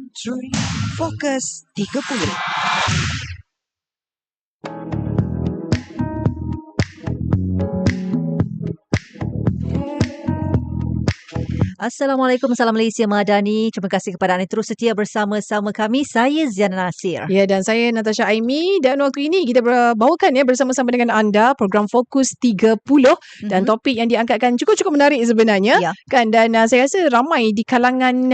3 Fokus 30. Assalamualaikum, salam Malaysia Madani. Terima kasih kepada anda terus setia bersama-sama kami. Saya Ziana Nasir. Ya, dan saya Natasha Aimi. Dan waktu ini kita bawakan bersama-sama dengan anda program Fokus 30 dan topik yang diangkatkan cukup-cukup menarik sebenarnya. Ya. Kan, dan saya rasa ramai di kalangan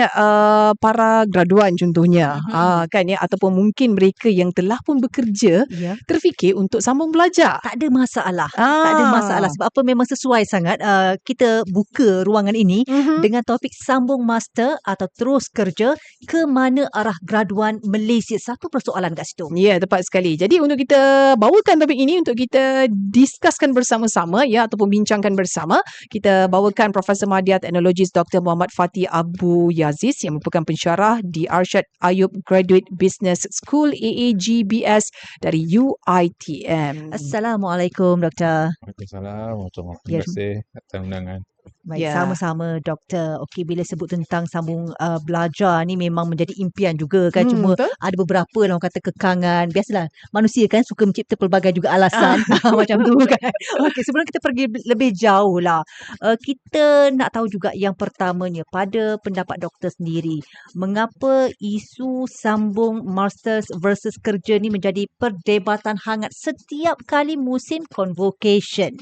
para graduan contohnya. Kan ya, ataupun mungkin mereka yang telah pun bekerja terfikir untuk sambung belajar. Tak ada masalah. Tak ada masalah sebab apa, memang sesuai sangat kita buka ruangan ini dengan topik sambung master atau terus kerja, ke mana arah graduan Malaysia. Satu persoalan kat situ. Ya, tepat sekali. Jadi untuk kita bawakan topik ini untuk kita diskuskan bersama-sama ataupun bincangkan bersama, kita bawakan Profesor Madya Teknologis Dr. Muhammad Fatih Abu Yaziz yang merupakan pensyarah di Arsyad Ayub Graduate Business School AAGBS dari UiTM. Assalamualaikum, Doktor. Waalaikumsalam. Terima kasih atas undangan. Baik, sama-sama Doktor. Okey, bila sebut tentang sambung belajar ni memang menjadi impian juga kan. Cuma betul? ada beberapa orang kata kekangan. Biasalah, manusia kan suka mencipta pelbagai juga alasan macam tu kan. Okey, sebelum kita pergi lebih jauh lah, kita nak tahu juga yang pertamanya, pada pendapat doktor sendiri, mengapa isu sambung masters versus kerja ni menjadi perdebatan hangat setiap kali musim convocation?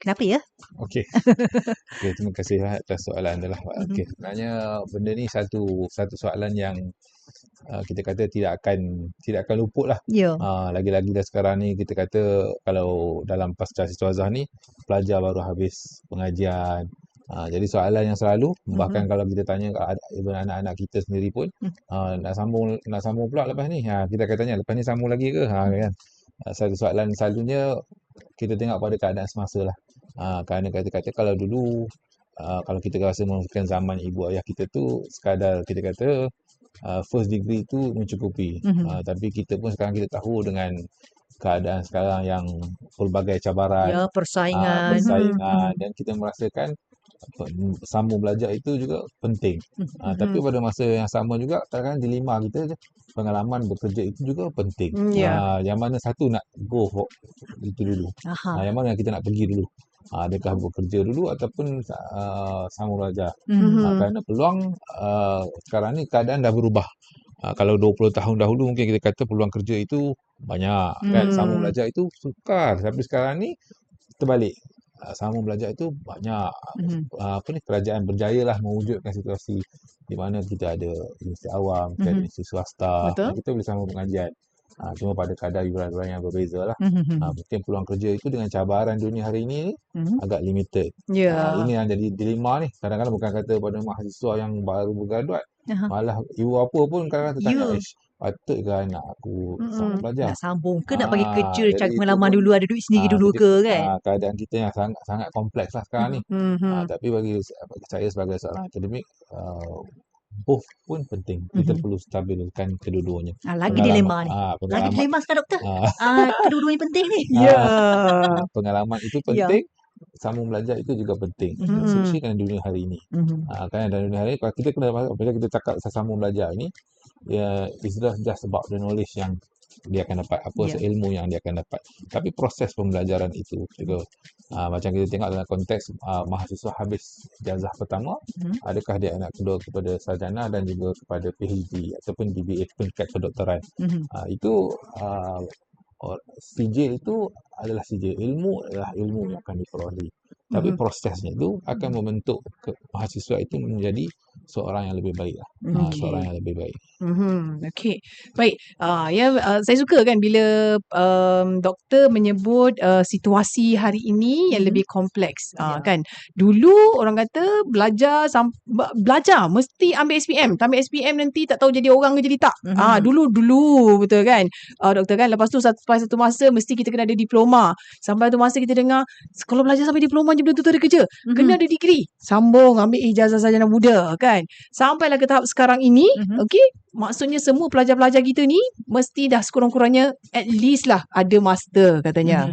Kenapa ya? Okey. Terima kasih atas soalan tu lah. Okey, sebenarnya benda ni satu soalan yang kita kata tidak akan luput lah. Ya. Lagi-lagi dah sekarang ni kita kata kalau dalam pasca istiazah ni pelajar baru habis pengajian. Jadi soalan yang selalu, bahkan kalau kita tanya even anak-anak kita sendiri pun, nak sambung pula lepas ni. Kita akan tanya, lepas ni sambung lagi ke? Kan. Satu soalan selalunya kita tengok pada keadaan semasa lah. Kerana kata-kata kalau dulu, kalau kita rasa mungkin zaman ibu ayah kita tu sekadar kita kata first degree tu mencukupi. Tapi kita pun sekarang kita tahu dengan keadaan sekarang yang pelbagai cabaran, Ya, persaingan. dan kita merasakan sambung belajar itu juga penting. Tapi pada masa yang sama juga kadang-kadang dilema kita, pengalaman bekerja itu juga penting. Yang mana satu nak go for itu dulu. Yang mana yang kita nak pergi dulu. Adakah bekerja dulu ataupun sambung belajar. Kerana peluang sekarang ni keadaan dah berubah. Kalau 20 tahun dahulu mungkin kita kata peluang kerja itu banyak kan, sambung belajar itu sukar. Tapi sekarang ni terbalik. Sambung belajar itu banyak. Kerajaan berjaya lah mewujudkan situasi di mana kita ada universiti awam, kita ada universiti swasta, kita boleh sambung pengajian. Cuma pada kadar yuran-yuran yang berbeza lah. Mungkin peluang kerja itu dengan cabaran dunia hari ini agak limited. Ini yang jadi dilema ni. Kadang-kadang bukan kata pada mahasiswa yang baru bergraduat, malah ibu apa pun kadang-kadang tertanya, patut ke anak aku sambung belajar? Nak sambung ke nak bagi kerja, cari jadi pengalaman itu pun, dulu, ada duit sendiri dulu jadi, ke kan? keadaan kita yang sangat kompleks lah sekarang ni. Tapi bagi saya sebagai seorang akademik, both pun penting. Kita perlu stabilkan kedua-duanya. Lagi dilema ni. Lagi dilema sekarang doktor. Kedua-duanya penting ni. Pengalaman itu penting. Sambung belajar itu juga penting. Especially dalam dunia hari ini. Kerana dalam dunia hari ini, kalau kita bila kita cakap sambung belajar ni, it's not just about the knowledge yang dia akan dapat, ilmu yang dia akan dapat. Tapi proses pembelajaran itu juga. Macam kita tengok dalam konteks mahasiswa habis ijazah pertama, adakah dia nak kedua kepada sarjana dan juga kepada PhD ataupun DBA, tingkat kedoktoran. Itu sijil itu adalah sijil, ilmu adalah ilmu yang akan diperoleh. Tapi prosesnya itu akan membentuk mahasiswa itu menjadi seorang yang lebih baik lah. Seorang yang lebih baik. Okey. Baik. Saya suka kan bila doktor menyebut situasi hari ini yang lebih kompleks. Kan. Dulu orang kata belajar mesti ambil SPM. Tak ambil SPM nanti tak tahu jadi orang ke jadi tak. Dulu betul kan. Doktor kan, lepas tu sampai satu masa mesti kita kena ada diploma. Sampai satu masa kita dengar kalau belajar sampai diploma je belum tentu ada kerja. Kena ada degree. Sambung ambil ijazah sarjana muda kan. Sampailah ke tahap sekarang ini, okey, maksudnya semua pelajar-pelajar kita ni mesti dah sekurang-kurangnya at least lah ada master katanya.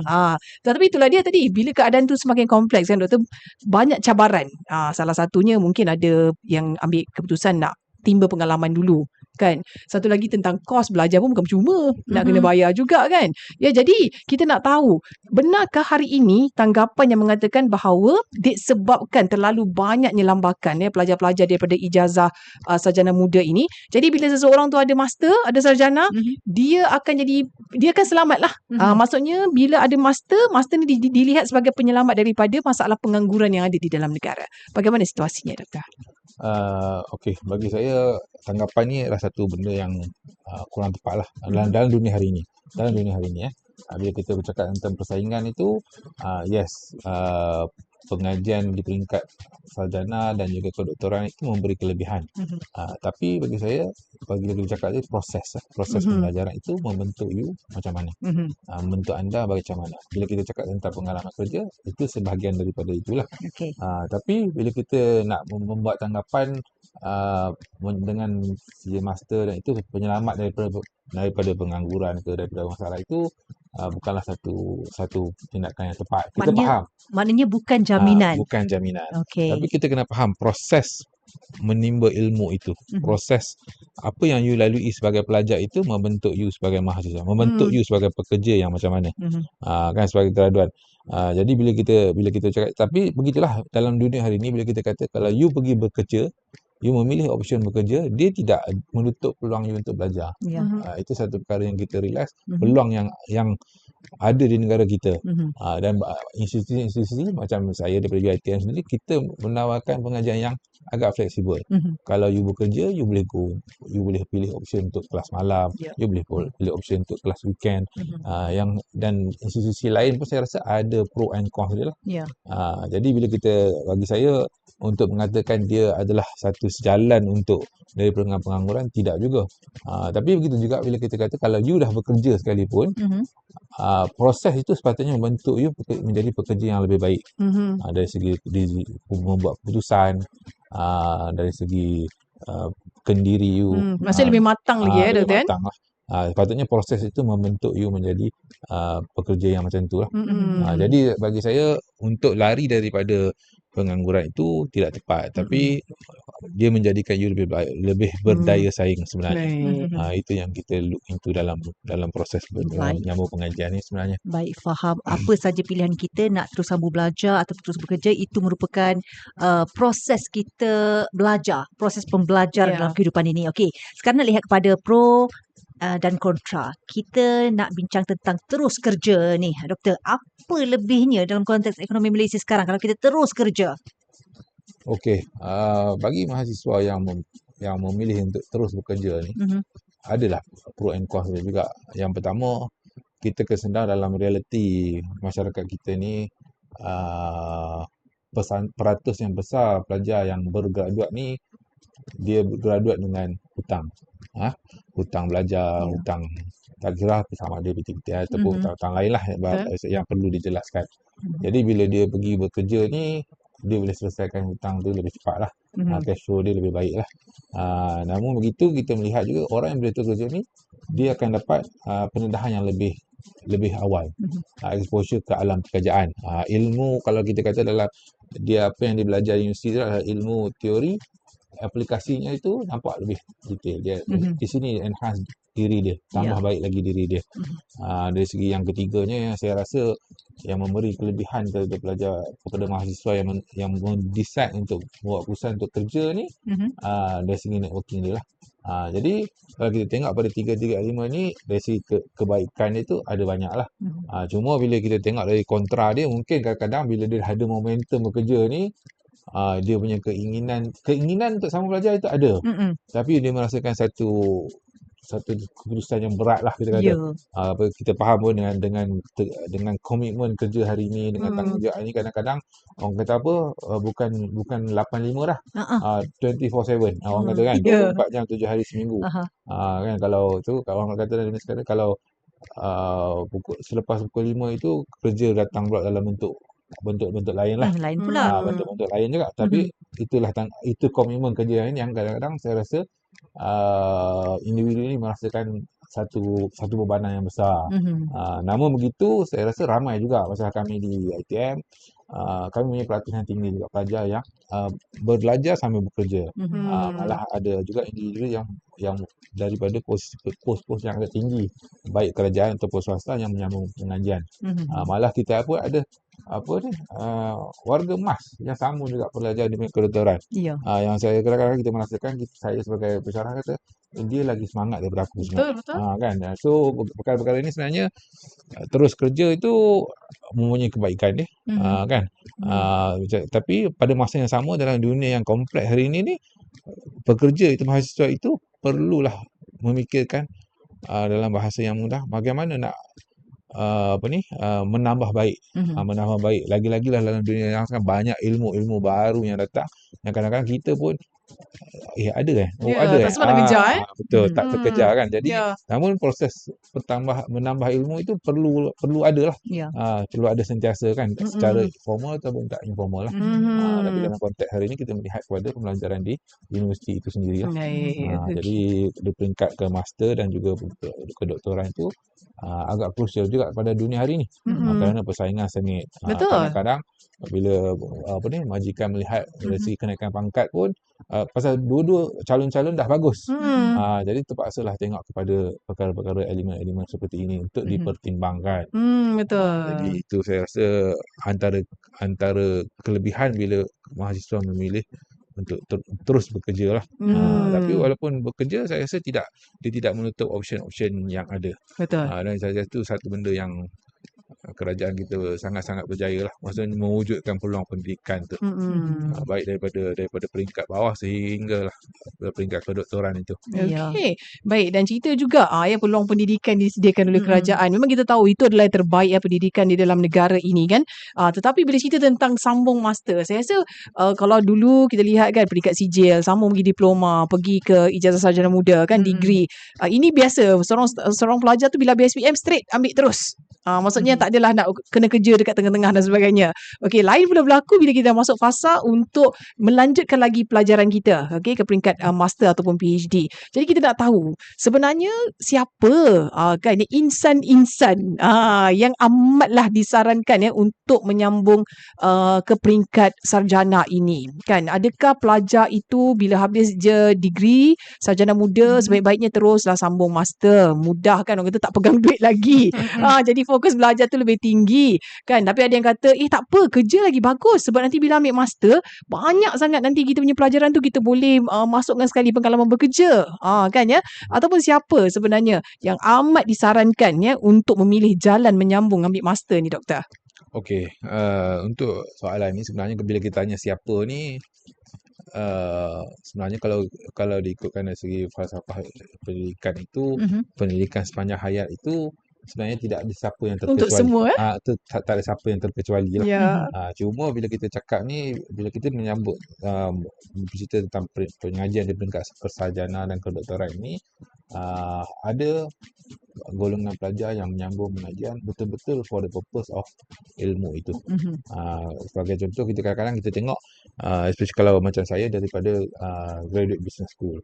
Tetapi itulah dia tadi, bila keadaan tu semakin kompleks kan doktor, banyak cabaran. Salah satunya mungkin ada yang ambil keputusan nak timba pengalaman dulu. kan. Satu lagi tentang kos belajar pun bukan percuma, nak kena bayar juga kan. Ya, jadi kita nak tahu, benarkah hari ini tanggapan yang mengatakan bahawa disebabkan terlalu banyaknya lambakan pelajar-pelajar daripada ijazah sarjana muda ini, jadi bila seseorang tu ada master, ada sarjana, dia akan selamat lah. Maksudnya bila ada master ni dilihat sebagai penyelamat daripada masalah pengangguran yang ada di dalam negara. Bagaimana situasinya, Doktor? Okey, bagi saya tanggapan ni adalah satu benda yang kurang tepat lah dalam dunia hari ini. Dalam dunia hari ini bila kita bercakap tentang persaingan itu, yes, pengajian di peringkat sarjana dan juga kedoktoran itu memberi kelebihan. Tapi bagi saya, bagi bercakap ni proses pembelajaran itu membentuk you macam mana. Membentuk anda macam mana. Bila kita cakap tentang pengalaman kerja, itu sebahagian daripada itulah. Okey. Tapi bila kita nak membuat tanggapan dengan segi master dan itu penyelamat daripada pengangguran ke daripada masalah itu, bukanlah satu tindakan yang tepat. Kita faham. Maknanya bukan jaminan. Bukan jaminan. Okey. Tapi kita kena faham proses menimba ilmu itu. Proses apa yang you lalui sebagai pelajar itu membentuk you sebagai mahasiswa, membentuk you sebagai pekerja yang macam mana. Kan, sebagai graduan. Jadi bila kita cakap, tapi begitulah dalam dunia hari ini, bila kita kata kalau you pergi bekerja, you memilih option bekerja, dia tidak menutup peluang you untuk belajar. Itu satu perkara yang kita realise, peluang yang ada di negara kita. Dan institusi-institusi macam saya daripada UiTM sendiri, kita menawarkan pengajian yang agak fleksibel. Kalau you bekerja, you boleh pilih option untuk kelas malam, you boleh pilih option untuk kelas weekend. Dan institusi lain pun saya rasa ada pro and cons dia lah. Jadi bila bagi saya, untuk mengatakan dia adalah satu sejalan untuk dari pengangguran, tidak juga. Tapi begitu juga bila kita kata kalau you dah bekerja sekalipun, proses itu sepatutnya membentuk you menjadi pekerja yang lebih baik. Dari segi membuat keputusan, dari segi kendiri you. Maksudnya lebih matang lagi lebih Doktor. matang lah. Sepatutnya proses itu membentuk you menjadi pekerja yang macam tu lah. Jadi bagi saya, untuk lari daripada pengangguran itu tidak tepat, tapi dia menjadikan you lebih berdaya saing sebenarnya. Itu yang kita look into dalam proses menyambung pengajian ni sebenarnya. Baik, faham. Apa saja pilihan kita, nak terus sambung belajar atau terus bekerja, itu merupakan proses kita belajar, proses pembelajaran dalam kehidupan ini. Okey, sekarang nak lihat kepada pro dan kontra. Kita nak bincang tentang terus kerja ni, Doktor. Apa lebihnya dalam konteks ekonomi Malaysia sekarang kalau kita terus kerja? Okey, bagi mahasiswa yang memilih untuk terus bekerja ni, adalah pro and cons dia juga. Yang pertama, kita kesedar dalam realiti masyarakat kita ni, peratus yang besar pelajar yang bergraduat ni, dia bergraduat dengan hutang. Hutang belajar, hutang tak kira sama ada PTPTN ataupun hutang lain lah yang perlu dijelaskan. Jadi bila dia pergi bekerja ni, dia boleh selesaikan hutang tu lebih cepat lah. Cash flow dia lebih baik lah. Namun begitu, kita melihat juga orang yang betul kerja ni, dia akan dapat pendedahan yang lebih awal. Exposure ke alam pekerjaan. Ilmu, kalau kita kata dalam dia apa yang dia belajar di universiti adalah ilmu teori, aplikasinya itu nampak lebih detail. Dia di sini enhance diri dia, tambah baik lagi diri dia. Dari segi yang ketiganya, yang saya rasa yang memberi kelebihan kepada pelajar, kepada mahasiswa yang decide untuk buat keputusan untuk kerja ni, dari segi networking dia lah. Jadi kalau kita tengok pada 3-3-5 ni, dari segi kebaikan itu ada banyak lah. Cuma bila kita tengok dari kontra dia, mungkin kadang-kadang bila dia ada momentum bekerja ni, dia punya keinginan untuk sama belajar itu ada. Tapi dia merasakan satu keputusan yang berat lah, kita kata. Kita faham pun dengan komitmen kerja hari ni, dengan tanggungjawab ni, kadang-kadang orang kata apa, bukan 8-5 dah, 24/7 orang kata kan, 24 jam 7 hari seminggu. Kan, kalau orang kata dalam sekarang, kalau selepas pukul 5 itu kerja datang pula dalam bentuk lain lah. Lain pula. Bentuk lain juga. Tapi itu komitmen kerja yang kadang-kadang saya rasa individu ini merasakan satu bebanan yang besar. Namun begitu, saya rasa ramai juga, pasal kami di ITM, kami punya pelatihan tinggi juga pelajar yang berbelajar sambil bekerja. Mhm. Malah ada juga individu yang daripada pos-pos yang agak tinggi, baik kerajaan ataupun swasta yang menyambung pengajian. Mhm. Malah kita ada warga emas yang sama juga pelajar di kedoktoran. Ya. Yang saya kadang-kadang kita merasakan saya sebagai pensyarah kata dia lagi semangat daripada aku sebenarnya. Betul. Kan. So perkara-perkara ini sebenarnya terus kerja itu mempunyai kebaikan dia. Mhm. Kan. Tapi pada masa yang sama dalam dunia yang kompleks hari ini ni, pekerja itu, mahasiswa itu perlulah memikirkan dalam bahasa yang mudah bagaimana nak menambah baik. Mhm. Menambah baik. Lagi-lagilah dalam dunia yang sekarang banyak ilmu-ilmu baru yang datang yang kadang-kadang kita pun ada ada tak sempat nak kejar betul, tak terkejar kan. Jadi namun proses menambah ilmu itu perlu adalah. Ya. Perlu ada sentiasa kan, secara formal ataupun tak informal lah. Tapi dalam konteks hari ini kita melihat kepada pembelajaran di universiti itu sendiri lah. Jadi di peringkat ke master dan juga kedoktoran itu agak krusial juga pada dunia hari ini. Kerana persaingan sengit. Betul. Kadang-kadang bila majikan melihat dari segi kenaikan pangkat pun pasal dua-dua calon-calon dah bagus. Jadi terpaksalah tengok kepada perkara-perkara elemen-elemen seperti ini untuk dipertimbangkan. Betul. Jadi itu saya rasa antara kelebihan bila mahasiswa memilih untuk terus bekerja lah. Tapi walaupun bekerja, saya rasa dia tidak menutup option-option yang ada. Betul. Dan saya rasa itu satu benda yang kerajaan kita sangat-sangat berjaya lah. Maksudnya mewujudkan peluang pendidikan tu. Baik daripada peringkat bawah sehingga lah peringkat kedoktoran itu. Okey. Baik, dan cerita juga peluang pendidikan disediakan oleh kerajaan. Memang kita tahu itu adalah yang terbaik pendidikan di dalam negara ini kan. Tetapi bila cerita tentang sambung master, saya rasa kalau dulu kita lihat kan peringkat sijil, sambung pergi diploma, pergi ke ijazah sarjana muda kan, degree. Ini biasa. Seorang pelajar tu bila BSPM straight ambil terus. Maksudnya tak adalah nak kena kerja dekat tengah-tengah dan sebagainya. Okey, lain pula berlaku bila kita masuk fasa untuk melanjutkan lagi pelajaran kita, okey, ke peringkat master ataupun PhD. Jadi kita nak tahu sebenarnya siapa kan insan-insan yang amatlah disarankan untuk menyambung ke peringkat sarjana ini. Kan, adakah pelajar itu bila habis je degree sarjana muda sebaik-baiknya teruslah sambung master. Mudah kan, orang kata tak pegang duit lagi. Jadi fokus belajar tu lebih tinggi kan. Tapi ada yang kata tak apa, kerja lagi bagus sebab nanti bila ambil master banyak sangat nanti kita punya pelajaran tu kita boleh masukkan sekali pengalaman bekerja kan ya. Ataupun siapa sebenarnya yang amat disarankan untuk memilih jalan menyambung ambil master ni, doktor? Okey, untuk soalan ni sebenarnya bila kita tanya siapa ni, sebenarnya kalau diikutkan dari segi falsafah pendidikan itu, pendidikan sepanjang hayat itu sebenarnya tidak ada siapa yang terkecuali. Untuk semua tak ada siapa yang terkecuali lah. Cuma bila kita cakap ni, bila kita menyambut bercerita tentang pengajian di peringkat persarjana dan kedoktoran ini, ada golongan pelajar yang menyambung pengajian betul-betul for the purpose of ilmu itu. Sebagai contoh, kita kadang-kadang kita tengok especially kalau macam saya daripada graduate business school,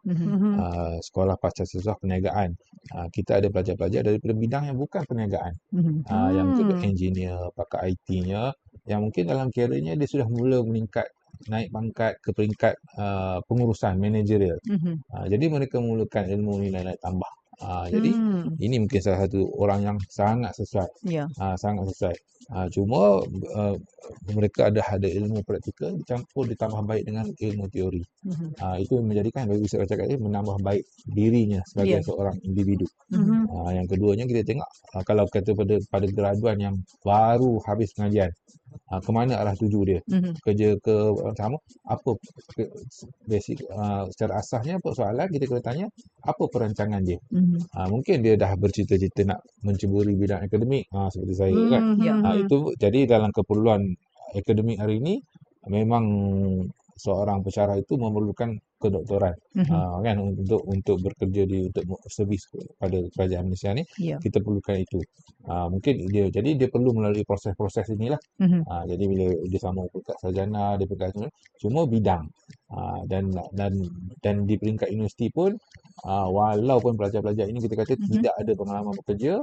sekolah pasca sarjana perniagaan, kita ada pelajar-pelajar daripada bidang yang bukan perniagaan, yang juga engineer, pakar IT-nya, yang mungkin dalam kerjanya dia sudah mula meningkat, naik pangkat ke peringkat pengurusan managerial. Jadi mereka mulakan ilmu ni naik tambah. Jadi ini mungkin salah satu orang yang sangat sesuai. Sangat sesuai. Cuma mereka ada ilmu praktikal dicampur ditambah baik dengan ilmu teori. Itu menjadikan, bagi saya cakap ini, menambah baik dirinya sebagai seorang individu. Yang keduanya kita tengok, kalau kata pada graduan yang baru habis pengajian, ke mana arah tuju dia, kerja ke sama, apa basic, secara asasnya persoalan kita kena tanya apa perancangan dia. Mungkin dia dah bercita-cita nak menceburi bidang akademik, seperti saya kan. Itu jadi dalam keperluan akademik hari ini memang seorang pensyarah itu memerlukan kedoktoran. Kan untuk bekerja untuk servis pada kerajaan Malaysia ni, Ya. kita perlukan itu. Mungkin dia perlu melalui proses-proses inilah. Jadi bila dia sama peringkat sarjana, dia peringkat cuma bidang. Dan di peringkat universiti pun, walaupun pelajar-pelajar ini kita kata tidak ada pengalaman bekerja,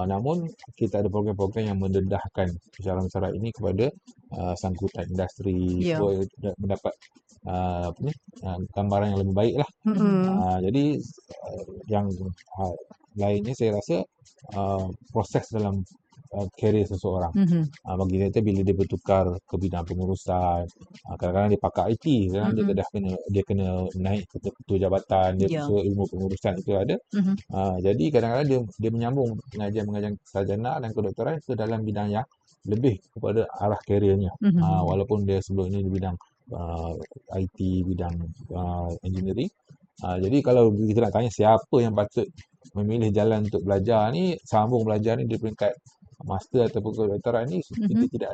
namun kita ada program-program yang mendedahkan syarat-syarat ini kepada sangkutan industri Ya. supaya mendapat gambaran yang lebih baik lah. Jadi yang lainnya saya rasa proses dalam career seseorang. Bagi kita bila dia bertukar ke bidang pengurusan, kadang-kadang dia pakar IT, kadang dia kena naik ke ketua jabatan, dia so ilmu pengurusan itu ada. Jadi kadang-kadang dia menyambung pengajian sarjana dan kedoktoran itu dalam bidang yang lebih kepada arah careernya. Walaupun dia sebelum ini di bidang IT, bidang engineering. Jadi kalau kita nak tanya siapa yang patut memilih jalan untuk belajar ni, sambung belajar ni di peringkat master ataupun kedoktoran ni, kita tidak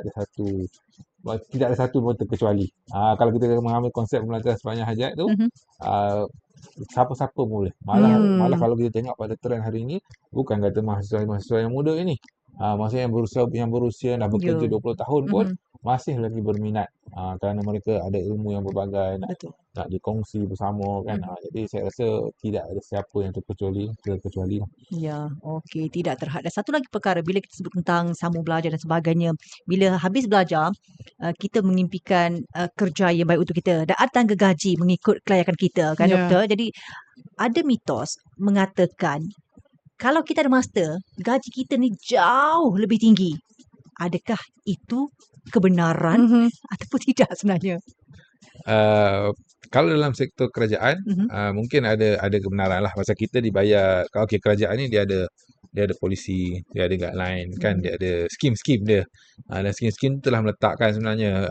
ada satu pun terkecuali. Kalau kita mengambil konsep pembelajaran sepanjang hayat tu, siapa-siapa boleh. Malah kalau kita tengok pada trend hari ini, bukan kata mahasiswa yang muda ini, mahasiswa yang berusia dah bekerja 20 tahun pun masih lagi berminat, kerana mereka ada ilmu yang berbagai nak dikongsi bersama kan. Jadi saya rasa tidak ada siapa yang terkecuali. Ya, okey, tidak terhad. Dan satu lagi perkara bila kita sebut tentang sambung belajar dan sebagainya, bila habis belajar, kita mengimpikan kerja yang baik untuk kita dan ada tangga gaji mengikut kelayakan kita kan, doktor. Jadi ada mitos mengatakan kalau kita ada master, gaji kita ni jauh lebih tinggi. Adakah itu kebenaran ataupun tidak sebenarnya? Kalau dalam sektor kerajaan, mungkin ada kebenaran lah. Pasal kita dibayar, kerajaan ni dia ada polisi, dia ada guideline kan, dia ada skim-skim dia. Dan skim-skim telah meletakkan sebenarnya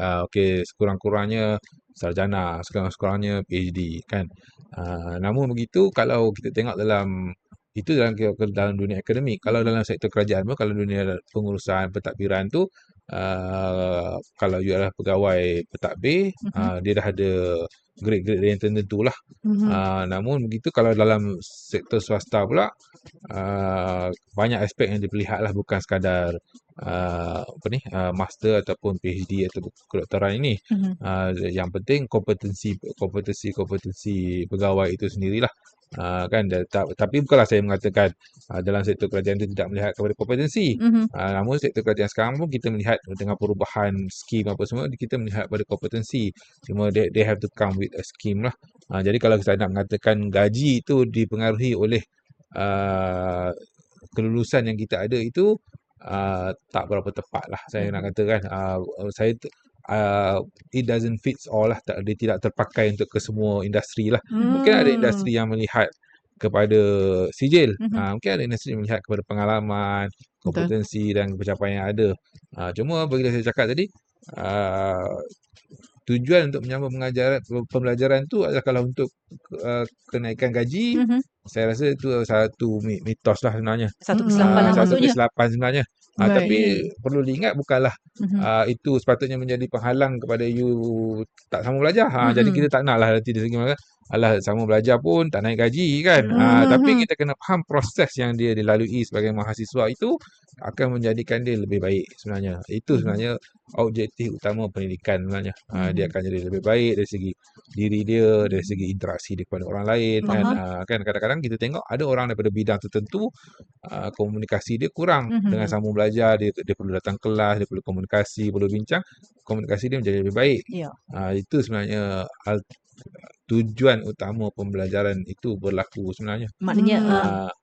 sekurang-kurangnya sarjana, sekurang-kurangnya PhD kan. Namun begitu, kalau kita tengok dalam dunia akademik. Kalau dalam sektor kerajaan pun, kalau dunia pengurusan pentadbiran tu, kalau you adalah pegawai pentadbir, dia dah ada grade-grade yang tertentu lah. Namun begitu, kalau dalam sektor swasta pula, banyak aspek yang dilihat lah, bukan sekadar master ataupun PhD atau kedoktoran ini. Yang penting kompetensi pegawai itu sendirilah. Kan, tapi bukanlah saya mengatakan dalam sektor kerajaan itu tidak melihat kepada kompetensi. Namun sektor kerajaan sekarang pun kita melihat dengan perubahan skim apa semua, kita melihat pada kompetensi. Cuma they have to come with a scheme lah. Jadi kalau saya nak mengatakan gaji itu dipengaruhi oleh kelulusan yang kita ada itu, tak berapa tepat lah saya nak katakan. It doesn't fit all lah. Dia tidak terpakai untuk ke semua industri lah. Mungkin ada industri yang melihat kepada sijil, mungkin ada industri yang melihat kepada pengalaman, kompetensi dan pencapaian yang ada. Cuma bila saya cakap tadi, tujuan untuk menyambung pembelajaran tu adalah kalau untuk kenaikan gaji, saya rasa itu satu mitos lah sebenarnya. Satu kesilapan lah Satu maksudnya. kesilapan sebenarnya. Tapi perlu diingat, bukanlah itu sepatutnya menjadi penghalang kepada you tak sambung belajar. Jadi kita tak naklah nanti dari segi mana, alah sambung belajar pun tak naik gaji kan. Tapi kita kena faham proses yang dia dilalui sebagai mahasiswa itu akan menjadikan dia lebih baik sebenarnya. Itu sebenarnya objektif utama pendidikan sebenarnya. Dia akan jadi lebih baik dari segi diri dia, dari segi interaksi dia kepada orang lain kan. Kadang-kadang kita tengok ada orang daripada bidang tertentu, komunikasi dia kurang. Dengan sambung belajar, dia perlu datang kelas, dia perlu komunikasi, perlu bincang, komunikasi dia menjadi lebih baik. Itu sebenarnya tujuan utama pembelajaran itu berlaku sebenarnya. Maknanya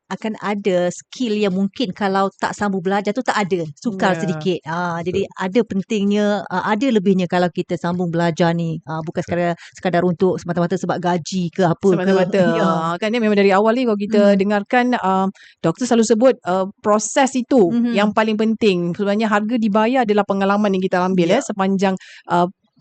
akan ada skill yang mungkin kalau tak sambung belajar tu tak ada, sukar sedikit. Jadi ada pentingnya, ada lebihnya kalau kita sambung belajar ni. Bukan sekadar untuk semata-mata sebab gaji ke apa semata-mata. Kan dia memang dari awal ni kalau kita dengarkan doktor selalu sebut proses itu yang paling penting. Sebenarnya harga dibayar adalah pengalaman yang kita ambil sepanjang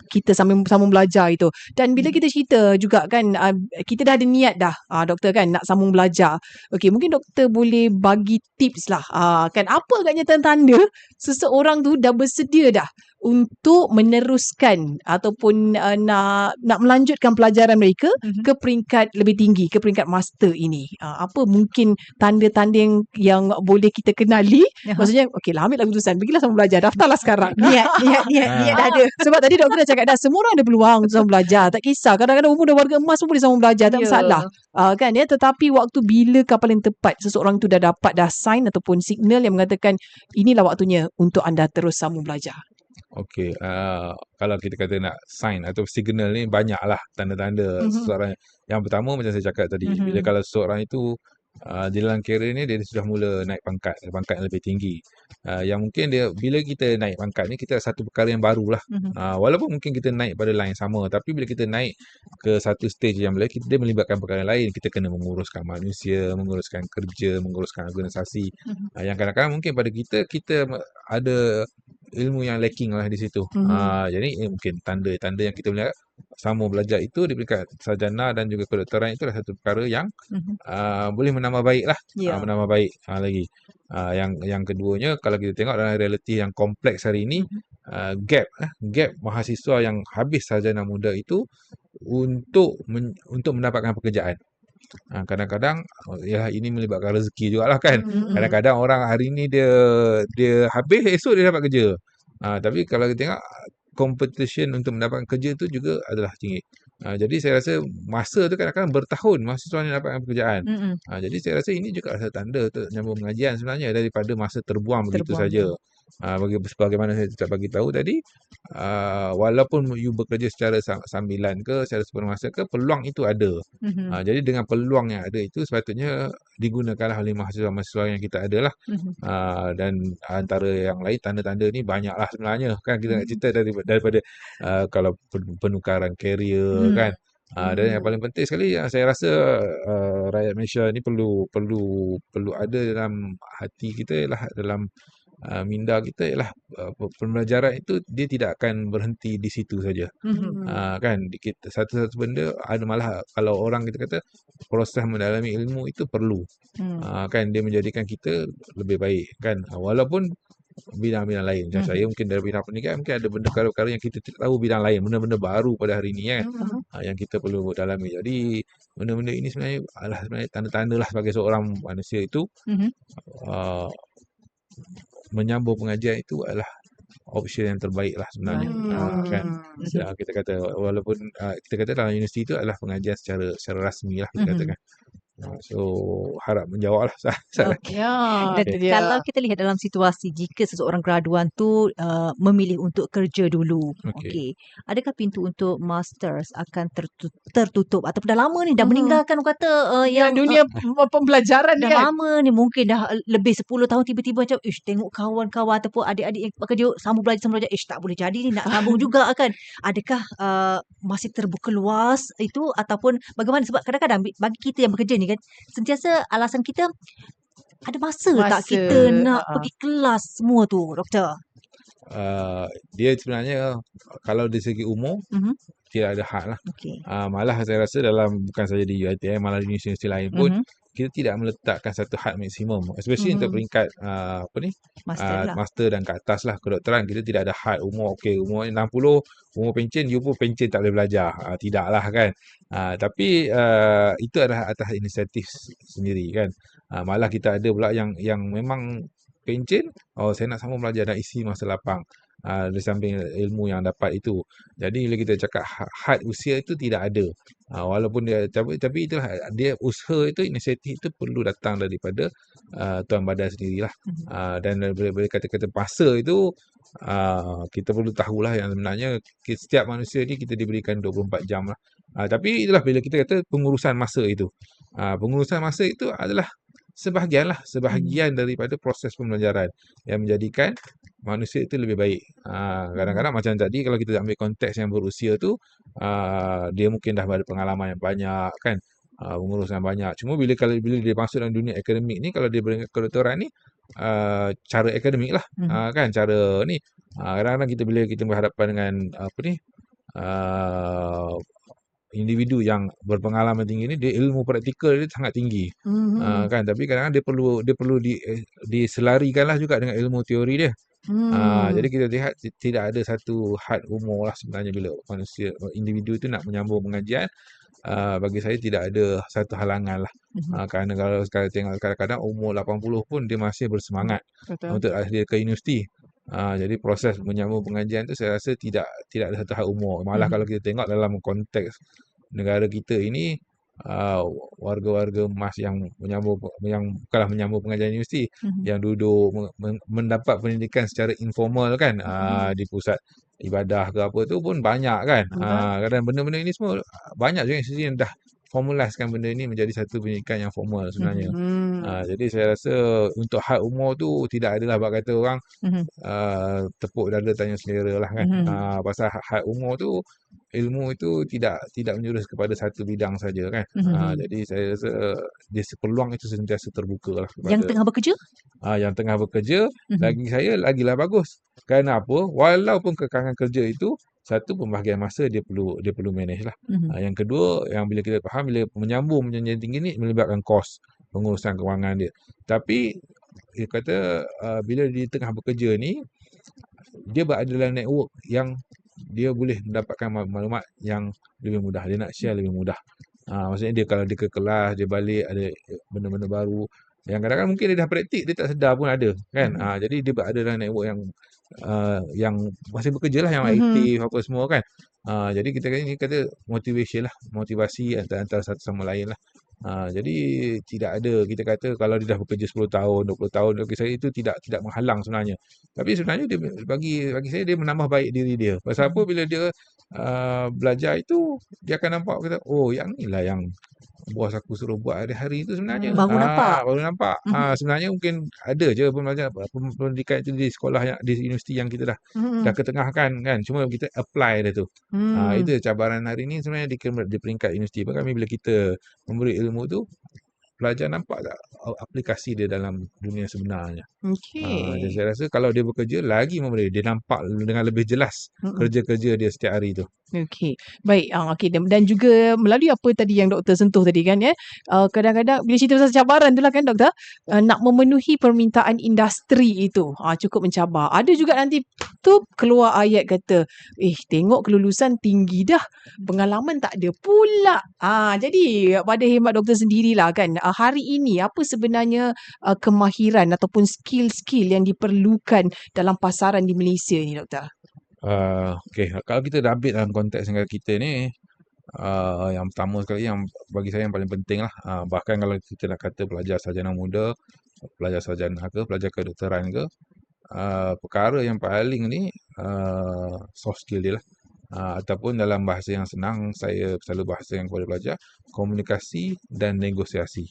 kita sambung belajar itu. Dan bila kita cerita juga kan, kita dah ada niat dah doktor kan nak sambung belajar. Okey, mungkin doktor boleh bagi tips lah kan, apa agaknya tanda-tanda seseorang tu dah bersedia dah untuk meneruskan ataupun nak melanjutkan pelajaran mereka ke peringkat lebih tinggi, ke peringkat master ini. Apa mungkin tanda-tanda yang boleh kita kenali? Maksudnya, okeylah, ambil lah keputusan, pergilah sambung belajar, daftarlah sekarang. Niat dah ada. Sebab tadi doktor dah cakap dah, semua orang ada peluang untuk sambung belajar, tak kisah. Kadang-kadang umur dah warga emas pun boleh sambung belajar, tak masalah. Kan ya, tetapi waktu bilakah paling tepat seseorang tu dah dapat sign ataupun signal yang mengatakan inilah waktunya untuk anda terus sambung belajar? Okey, kalau kita kata nak sign atau signal ni banyaklah tanda-tanda seseorang. Yang pertama macam saya cakap tadi, bila kalau seseorang itu di dalam kerjaya ni dia sudah mula naik pangkat yang lebih tinggi. Yang mungkin dia bila kita naik pangkat ni kita satu perkara yang barulah. Walaupun mungkin kita naik pada line sama, tapi bila kita naik ke satu stage yang lain, dia melibatkan perkara lain. Kita kena menguruskan manusia, menguruskan kerja, menguruskan organisasi. Yang kadang-kadang mungkin pada kita ada ilmu yang lacking lah di situ. Jadi mungkin tanda-tanda yang kita melihat sambung belajar itu di peringkat sarjana dan juga kedoktoran itu adalah satu perkara yang boleh menambah baik lah. Menambah baik lagi. Yang keduanya kalau kita tengok dalam realiti yang kompleks hari ini, gap mahasiswa yang habis sarjana muda itu untuk mendapatkan pekerjaan. Kadang-kadang ya ini melibatkan rezeki jugalah kan. Kadang-kadang orang hari ni dia habis, esok dia dapat kerja. Tapi kalau kita tengok competition untuk mendapatkan kerja tu juga adalah tinggi. Jadi saya rasa masa tu kadang-kadang bertahun mahasiswa ni dapatkan pekerjaan. Jadi saya rasa ini juga adalah tanda untuk menyambung pengajian sebenarnya daripada masa terbuang begitu saja. Sebagaimana saya tak bagi tahu tadi, walaupun you bekerja secara sambilan ke secara sepenuh ke, peluang itu ada. Jadi dengan peluang yang ada itu sepatutnya digunakanlah oleh mahasiswa-mahasiswa yang kita ada lah. Dan antara yang lain tanda-tanda ni banyaklah sebenarnya kan, kita nak cerita daripada kalau penukaran karier kan. Dan yang paling penting sekali saya rasa rakyat Malaysia ni perlu ada dalam hati kita, ialah dalam minda kita ialah pembelajaran itu dia tidak akan berhenti di situ saja. Kan kita satu-satu benda ada, malah kalau orang kita kata proses mendalami ilmu itu perlu. Kan dia menjadikan kita lebih baik kan, walaupun bidang-bidang lain. Macam saya mungkin dari bidang pendidikan mungkin ada benda-benda yang kita tidak tahu bidang lain, benda-benda baru pada hari ini kan. Yang kita perlu dalami. Jadi benda-benda ini sebenarnya adalah tanda-tanda lah sebagai seorang manusia itu menyambung pengajian itu adalah option yang terbaik lah sebenarnya. Kan kita kata walaupun kita kata dalam universiti itu adalah pengajian secara rasmi lah kita katakan. So harap menjawab lah. Kalau kita lihat dalam situasi jika seseorang graduan tu memilih untuk kerja dulu, adakah pintu untuk masters akan tertutup ataupun dah lama ni dah meninggalkan orang kata yang dunia pembelajaran dah kan? lama ni, mungkin dah lebih 10 tahun, tiba-tiba macam tengok kawan-kawan ataupun adik-adik yang bekerja sambung belajar tak boleh jadi ni, nak sambung juga kan. Adakah masih terbuka luas itu ataupun bagaimana? Sebab kadang-kadang bagi kita yang bekerja ni kan, sentiasa alasan kita ada masa tak kita nak pergi kelas semua tu, doktor? Dia sebenarnya kalau dari segi umur tidak ada had lah. Malah saya rasa dalam bukan saja di UiTM, malah di universiti lain pun kita tidak meletakkan satu had maksimum, especially untuk peringkat master dan ke atas lah. Kedoktoran kita tidak ada had umur. Umur 60, umur pencen, you pun pencen tak boleh belajar. Tidaklah kan. Tapi itu adalah atas inisiatif sendiri kan. Malah kita ada pula yang memang pencen, saya nak sambung belajar dan isi masa lapang di samping ilmu yang dapat itu. Jadi bila kita cakap had usia itu tidak ada. Walaupun dia tapi itulah dia, usaha itu, inisiatif itu perlu datang daripada tuan badan sendirilah. Dan bila kata-kata masa itu kita perlu tahulah yang sebenarnya setiap manusia ni kita diberikan 24 jam lah. Tapi itulah bila kita kata pengurusan masa itu. Pengurusan masa itu adalah sebahagian daripada proses pembelajaran yang menjadikan manusia itu lebih baik. Kadang-kadang macam tadi kalau kita ambil konteks yang berusia tu, dia mungkin dah ada pengalaman yang banyak kan, pengurusan banyak. Cuma bila dia masuk dalam dunia akademik ni, kalau dia kedoktoran ni, cara akademik lah, kan cara ni. Kadang-kadang bila kita berhadapan dengan individu yang berpengalaman tinggi ni, dia ilmu praktikal dia sangat tinggi. Kan, tapi kadang-kadang dia perlu diselarikanlah juga dengan ilmu teori dia. Jadi kita lihat tidak ada satu had umur lah sebenarnya bila manusia, individu itu nak menyambung pengajian. Bagi saya tidak ada satu halangan lah. Kerana kalau sekarang tengok kadang-kadang umur 80 pun dia masih bersemangat Betul. untuk dia ke universiti. Jadi proses menyambung pengajian tu saya rasa tidak ada satu had umur. Malah kalau kita tengok dalam konteks negara kita ini, warga-warga emas yang bukanlah menyambung pengajian universiti, yang duduk mendapat pendidikan secara informal kan, di pusat ibadah ke apa tu pun banyak kan. Kadang benda-benda ini semua banyak juga institusi yang dah formaliskan benda ini menjadi satu pendidikan yang formal sebenarnya. Jadi saya rasa untuk had umur tu tidak adalah bab kata orang tepuk dada tanya selera lah kan. Pasal had umur tu, ilmu itu tidak menjurus kepada satu bidang saja kan. Jadi saya rasa peluang itu sentiasa terbuka lah Yang kepada tengah bekerja? yang tengah bekerja. Bagi saya lagilah bagus. Kerana apa? Walaupun kekangan kerja itu satu pembahagian masa dia perlu manage lah. Yang kedua, yang bila kita faham bila menyambung pengajian tinggi ni melibatkan kos pengurusan kewangan dia. Tapi dia kata bila dia tengah bekerja ni dia berada dalam network yang dia boleh mendapatkan maklumat yang lebih mudah. Dia nak share lebih mudah. Maksudnya dia kalau dia ke kelas, dia balik ada benda-benda baru. Yang kadang-kadang mungkin dia dah praktik, dia tak sedar pun ada kan. Jadi dia berada dalam network yang masih bekerja lah, yang aktif apa semua kan. Jadi kita kata motivation lah, motivasi antara satu sama lain lah. Jadi tidak ada kita kata kalau dia dah bekerja 10 tahun, 20 tahun, bagi saya itu tidak menghalang sebenarnya. Tapi sebenarnya dia bagi saya dia menambah baik diri dia. Pasal apa? Bila dia belajar itu dia akan nampak kata, oh yang ni lah yang bos aku suruh buat hari-hari itu sebenarnya. Baru nampak. Baru nampak. Sebenarnya mungkin ada je pendidikan itu di sekolah di universiti yang kita dah ketengahkan kan. Cuma kita apply dia tu. Itu cabaran hari ni sebenarnya di peringkat universiti. Kami bila kita memberi ilmu tu, pelajar nampak tak aplikasi dia dalam dunia sebenarnya. Jadi saya rasa kalau dia bekerja lagi memberi, dia nampak dengan lebih jelas kerja-kerja dia setiap hari tu. Okey. Baik, okey, dan juga melalui apa tadi yang doktor sentuh tadi kan ya. Kadang-kadang bila cerita pasal cabaran tu lah kan doktor, nak memenuhi permintaan industri itu cukup mencabar. Ada juga nanti tu keluar ayat kata, tengok kelulusan tinggi dah, pengalaman tak ada pula. Jadi pada hemat doktor sendirilah kan, hari ini apa sebenarnya kemahiran ataupun skill-skill yang diperlukan dalam pasaran di Malaysia ni doktor? Okey, kalau kita dah ambil dalam konteks negara kita ni, yang pertama sekali yang bagi saya yang paling penting lah, bahkan kalau kita nak kata pelajar sarjana muda, pelajar sarjana ke, pelajar kedoktoran ke, perkara yang paling ni soft skill dia lah. Ataupun dalam bahasa yang senang, saya selalu bahasa yang kepada pelajar, komunikasi dan negosiasi.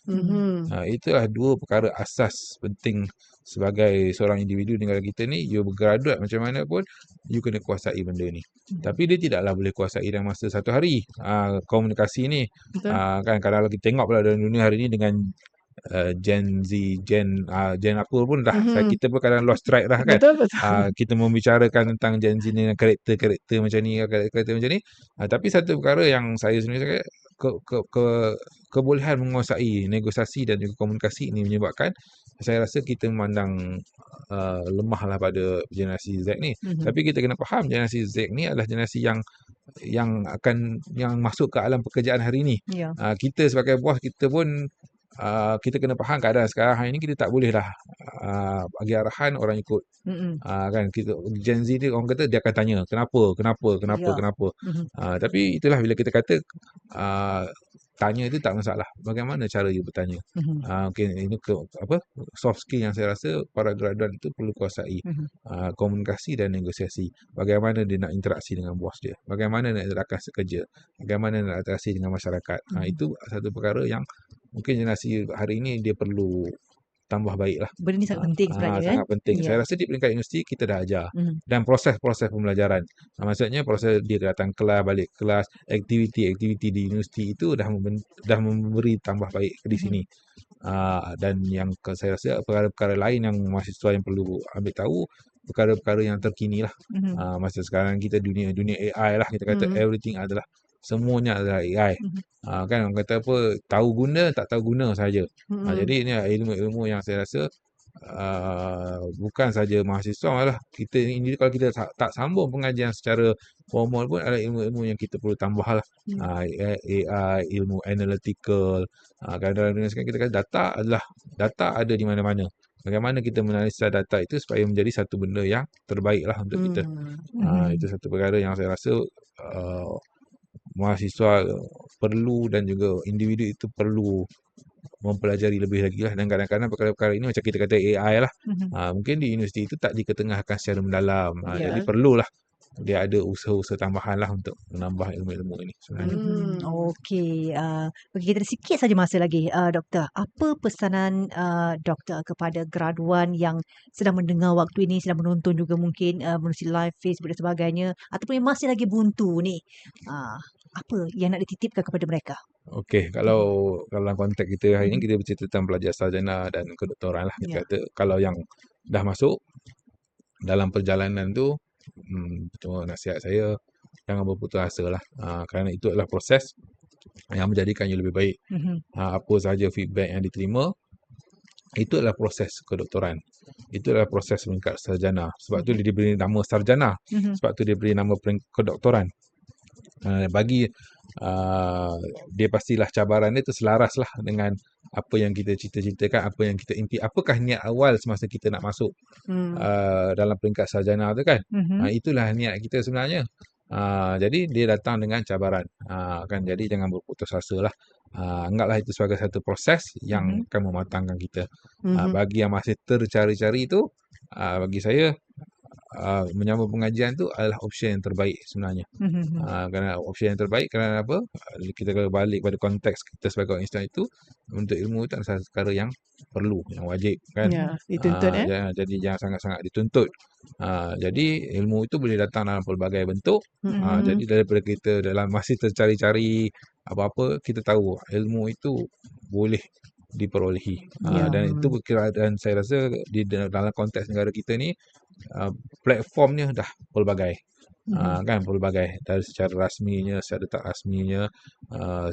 Itulah dua perkara asas penting sebagai seorang individu di negara kita ni. You bergraduate macam mana pun, you kena kuasai benda ni. Tapi dia tidaklah boleh kuasai dalam masa satu hari. Komunikasi ni, kan kalau kita tengok pula dalam dunia hari ni dengan Gen Z, Gen apa pun dah, kita pun kadang lost track dah kan. Betul. Kita membicarakan tentang Gen Z ni dengan karakter macam ni, karakter macam ni. Tapi satu perkara yang saya sebenarnya kebolehan menguasai negosiasi dan juga komunikasi ini menyebabkan saya rasa kita memandang lemahlah pada generasi Z ni. Tapi kita kena faham generasi Z ni adalah generasi yang masuk ke alam pekerjaan hari ni. Kita sebagai bos kita pun kita kena faham keadaan sekarang hari ni, kita tak boleh dah bagi arahan orang ikut. Kan kita Gen Z ni orang kata dia akan tanya kenapa. Tapi itulah bila kita kata tanya itu tak masalah. Bagaimana cara you bertanya? Mungkin ini soft skill yang saya rasa para graduan itu perlu kuasai. Komunikasi dan negosiasi. Bagaimana dia nak interaksi dengan bos dia? Bagaimana nak interaksi sekerja? Bagaimana nak interaksi dengan masyarakat? Itu satu perkara yang mungkin generasi hari ini dia perlu tambah baik lah. Benda ni sangat penting sebenarnya. Sangat penting. Saya rasa di peringkat universiti kita dah ajar. Dan proses-proses pembelajaran. Maksudnya proses dia datang kelas, balik kelas, aktiviti-aktiviti di universiti itu dah memberi tambah baik di sini. Dan yang saya rasa perkara-perkara lain yang mahasiswa yang perlu ambil tahu, perkara-perkara yang terkini lah. Masa sekarang kita dunia AI lah, kita kata everything adalah semuanya adalah AI. Kan orang kata apa, tahu guna tak tahu guna saja. Jadi ini ilmu-ilmu yang saya rasa bukan saja mahasiswa, malah kita ini kalau kita tak sambung pengajian secara formal pun ada ilmu-ilmu yang kita perlu tambah lah. AI, ilmu analytical. Kadang-kadang dunia sekarang kita kata data ada di mana-mana. Bagaimana kita menganalisa data itu supaya menjadi satu benda yang terbaik lah untuk kita. Itu satu perkara yang saya rasa mahasiswa perlu dan juga individu itu perlu mempelajari lebih lagi lah. Dan kadang-kadang perkara-perkara ini macam kita kata AI lah, mungkin di universiti itu tak diketengahkan secara mendalam. Jadi perlulah dia ada usaha-usaha tambahan lah untuk menambah ilmu-ilmu ini sebenarnya. Okey. Bagi kita sikit saja masa lagi, Doktor. Apa pesanan Doktor kepada graduan yang sedang mendengar waktu ini, sedang menonton juga mungkin menerusi live Facebook dan sebagainya, ataupun yang masih lagi buntu ni? Apa yang nak dititipkan kepada mereka? Okey, kalau dalam konteks kita hari ini kita bercerita tentang pelajar sarjana dan kedoktoran lah. Kita kata kalau yang dah masuk dalam perjalanan tu, cuma nasihat saya jangan berputus asa lah. Kerana itu adalah proses yang menjadikan you lebih baik. Apa sahaja feedback yang diterima, itu adalah proses kedoktoran. Itu adalah proses meningkat sarjana. Sebab tu dia diberi nama sarjana. Sebab tu dia beri nama kedoktoran. Bagi dia pastilah cabaran dia terselaras lah dengan apa yang kita cita-citakan, apa yang kita impi. Apakah niat awal semasa kita nak masuk dalam peringkat sarjana tu kan. Itulah niat kita sebenarnya. Jadi dia datang dengan cabaran. Kan, jadi jangan berputus asa lah. Anggaplah itu sebagai satu proses yang akan mematangkan kita. Bagi yang masih tercari-cari itu, bagi saya menyambung pengajian tu adalah option yang terbaik sebenarnya. Kerana option yang terbaik kerana apa? Kita kalau balik pada konteks kita sebagai orang Islam itu, untuk ilmu itu adalah perkara yang perlu, yang wajib kan. Dituntut Jadi jangan sangat-sangat dituntut. Jadi ilmu itu boleh datang dalam pelbagai bentuk. Jadi daripada kita dalam masih tercari-cari apa-apa, kita tahu ilmu itu boleh diperolehi. Dan itu dan saya rasa di dalam konteks negara kita ni, platformnya dah pelbagai. Kan, pelbagai dari secara rasminya, secara tak rasminya,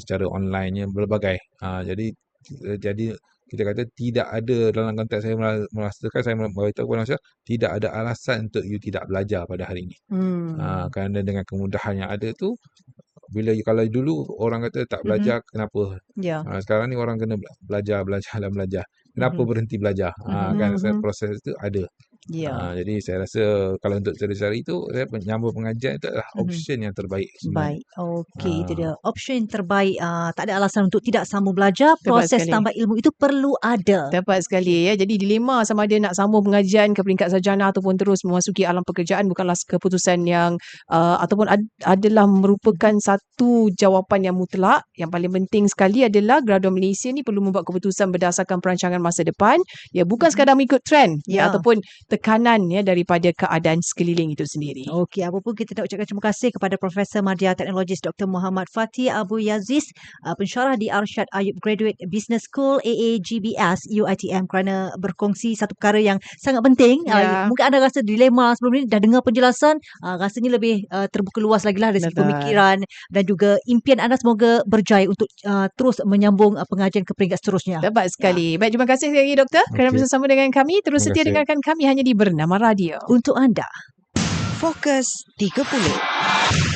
secara online-nya berbagai. Jadi kita kata tidak ada dalam konteks saya merasakan, saya beritahu kepada masyarakat, tidak ada alasan untuk you tidak belajar pada hari ini. Kerana dengan kemudahan yang ada tu, kalau dulu orang kata tak belajar, kenapa? Sekarang ni orang kena belajar. Kenapa berhenti belajar? Kan, proses itu ada. Jadi saya rasa kalau untuk cari-cari itu, saya menyambung pengajian itu adalah option yang terbaik sebenarnya. Baik, okey, itu dia. Option yang terbaik. Tak ada alasan untuk tidak sambung belajar. Proses tambah ilmu itu perlu ada. Tepat sekali ya. Jadi dilema sama ada nak sambung pengajian ke peringkat sarjana ataupun terus memasuki alam pekerjaan bukanlah keputusan yang ataupun adalah merupakan satu jawapan yang mutlak. Yang paling penting sekali adalah graduan Malaysia ni perlu membuat keputusan berdasarkan perancangan masa depan. Ya, bukan sekadar mengikut trend ataupun tekanan daripada keadaan sekeliling itu sendiri. Okey, apa pun kita nak ucapkan terima kasih kepada Profesor Madya Teknologis Dr. Muhammad Fatih Abu Yaziz, pensyarah di Arsyad Ayub Graduate Business School AAGBS UiTM, kerana berkongsi satu perkara yang sangat penting. Mungkin anda rasa dilema sebelum ni, dah dengar penjelasan, rasanya lebih terbuka luas lagi lah dari segi pemikiran dan juga impian anda semoga berjaya untuk terus menyambung pengajian ke peringkat seterusnya. Tepat sekali. Baik, terima kasih sekali Doktor kerana bersama dengan kami. Terus setia dengarkan kami hanya di Bernama Radio. Untuk anda. Fokus 30.